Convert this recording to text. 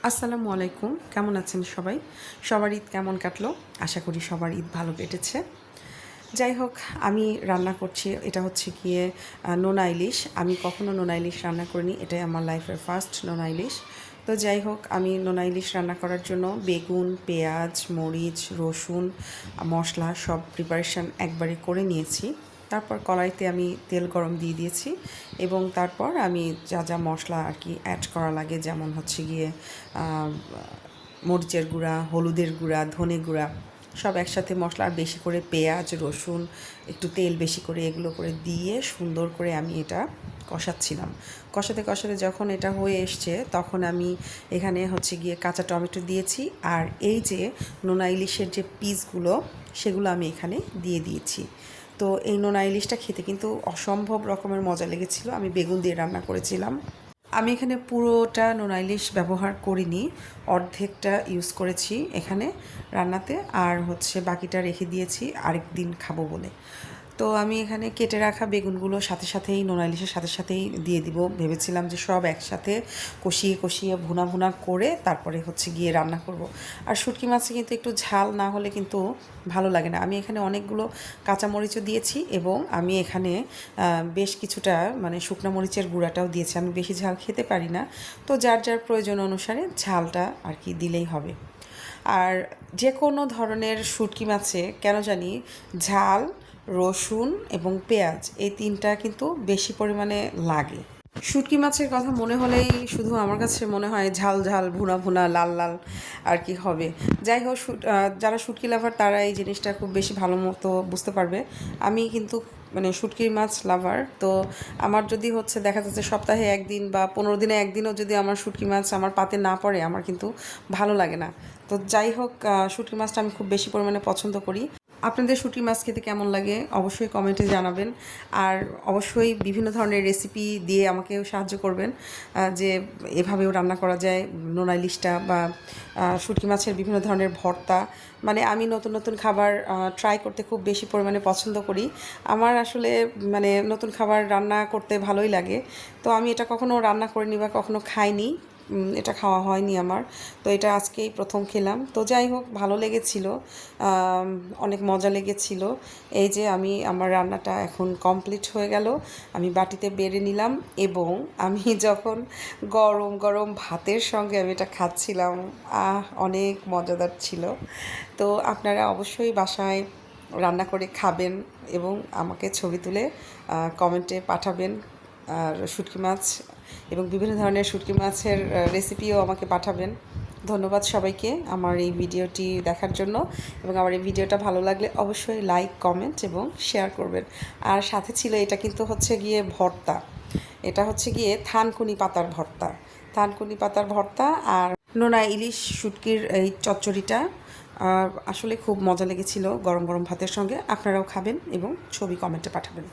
আসসালামু আলাইকুম। কেমন আছেন সবাই? সবার ঈদ কেমন কাটলো? আশা করি সবার ঈদ ভালো কেটেছে। যাই হোক, আমি রান্না করছি, এটা হচ্ছে গিয়ে নোনা ইলিশ। আমি কখনো নোনা ইলিশ রান্না করিনি, এটাই আমার লাইফের ফার্স্ট নোনা ইলিশ। তো যাই হোক, আমি নোনা ইলিশ রান্না করার জন্য বেগুন, পেঁয়াজ, মরিচ, রসুন, মশলা সব প্রিপারেশান একবারে করে নিয়েছি। তারপর কড়াইতে আমি তেল গরম দিয়ে দিয়েছি এবং তারপর আমি যা যা মশলা আর কি অ্যাড করা লাগে, যেমন হচ্ছে গিয়ে মরিচের গুঁড়া, হলুদের গুঁড়া, ধনে গুঁড়া সব একসাথে মশলা, আর বেশি করে পেঁয়াজ, রসুন, একটু তেল বেশি করে এগুলো করে দিয়ে সুন্দর করে আমি এটা কষাচ্ছিলাম। কষাতে কষাতে যখন এটা হয়ে এসছে তখন আমি এখানে হচ্ছে গিয়ে কাঁচা টমেটো দিয়েছি, আর এই যে নোনা ইলিশের যে পিসগুলো সেগুলো আমি এখানে দিয়ে দিয়েছি। তো এই নোনা ইলিশটা খেতে কিন্তু অসম্ভব রকমের মজা লেগেছিল। আমি বেগুন দিয়ে রান্না করেছিলাম। আমি এখানে পুরোটা নোনা ইলিশ ব্যবহার করিনি, অর্ধেকটা ইউজ করেছি এখানে রান্নাতে, আর হচ্ছে বাকিটা রেখে দিয়েছি আরেক দিন খাবো বলে। তো আমি এখানে কেটে রাখা বেগুনগুলো সাথে সাথেই নোনা ইলিশের সাথে সাথেই দিয়ে দিব ভেবেছিলাম, যে সব একসাথে কষিয়ে কষিয়ে ভুনা ভুনা করে তারপরে হচ্ছে গিয়ে রান্না করব। আর শুটকি মাছে কিন্তু একটু ঝাল না হলে কিন্তু ভালো লাগে না। আমি এখানে অনেকগুলো কাঁচামরিচও দিয়েছি এবং আমি এখানে বেশ কিছুটা মানে শুকনো মরিচের গুঁড়াটাও দিয়েছি। আমি বেশি ঝাল খেতে পারি না, তো যার যার প্রয়োজন অনুসারে ঝালটা আর কি দিলেই হবে। আর যে কোনো ধরনের শুটকি মাছে কেন জানি ঝাল, রসুন এবং পেঁয়াজ এই তিনটা কিন্তু বেশি পরিমাণে লাগে। শুটকি মাছের কথা মনে হলেই শুধু আমার কাছে মনে হয় ঝাল ঝাল, ভুনা ভুনা, লাল লাল আর কি হবে। যাই হোক, যারা শুটকি লাভার তারা এই জিনিসটা খুব বেশি ভালো মতো বুঝতে পারবে। আমি কিন্তু মানে শুটকি মাছ লাভার, তো আমার যদি হচ্ছে দেখা যাচ্ছে সপ্তাহে একদিন বা 15 দিনে একদিনও যদি আমার শুটকি মাছ আমার পাতে না পড়ে, আমার কিন্তু ভালো লাগে না। তো যাই হোক, শুটকি মাছটা আমি খুব বেশি পরিমাণে পছন্দ করি। আপনাদের শুটকি মাছ খেতে কেমন লাগে অবশ্যই কমেন্টে জানাবেন, আর অবশ্যই বিভিন্ন ধরনের রেসিপি দিয়ে আমাকেও সাহায্য করবেন, যে এভাবেও রান্না করা যায় নোনা ইলিশটা, বা শুটকি মাছের বিভিন্ন ধরনের ভর্তা। মানে আমি নতুন নতুন খাবার ট্রাই করতে খুব বেশি পরিমাণে পছন্দ করি। আমার আসলে মানে নতুন খাবার রান্না করতে ভালোই লাগে। তো আমি এটা কখনো রান্না করিনি বা কখনো খাইনি, এটা খাওয়া হয়নি আমার। তো এটা আজকেই প্রথম খেলাম। তো যাই হোক, ভালো লেগেছিল, অনেক মজা লেগেছিল। এই যে আমি আমার রান্নাটা এখন কমপ্লিট হয়ে গেল, আমি বাটিতে বেড়ে নিলাম এবং আমি যখন গরম গরম ভাতের সঙ্গে আমি এটা খাচ্ছিলাম, অনেক মজাদার ছিল। তো আপনারা অবশ্যই বাসায় রান্না করে খাবেন এবং আমাকে ছবি তুলে কমেন্টে পাঠাবেন। আর শুটকি মাছ এবং বিভিন্ন ধরনের শুটকি মাছের রেসিপিও আমাকে পাঠাবেন। ধন্যবাদ সবাইকে আমার এই ভিডিওটি দেখার জন্য, এবং আমার এই ভিডিওটা ভালো লাগলে অবশ্যই লাইক, কমেন্ট এবং শেয়ার করবেন। আর সাথে ছিল, এটা কিন্তু হচ্ছে গিয়ে ভর্তা, এটা হচ্ছে গিয়ে থানকুনি পাতার ভর্তা, থানকুনি পাতার ভর্তা আর নোনা ইলিশ শুটকির এই চচ্চড়িটা আসলে খুব মজা লেগেছিল গরম গরম ভাতের সঙ্গে। আপনারাও খাবেন এবং ছবি কমেন্টে পাঠাবেন।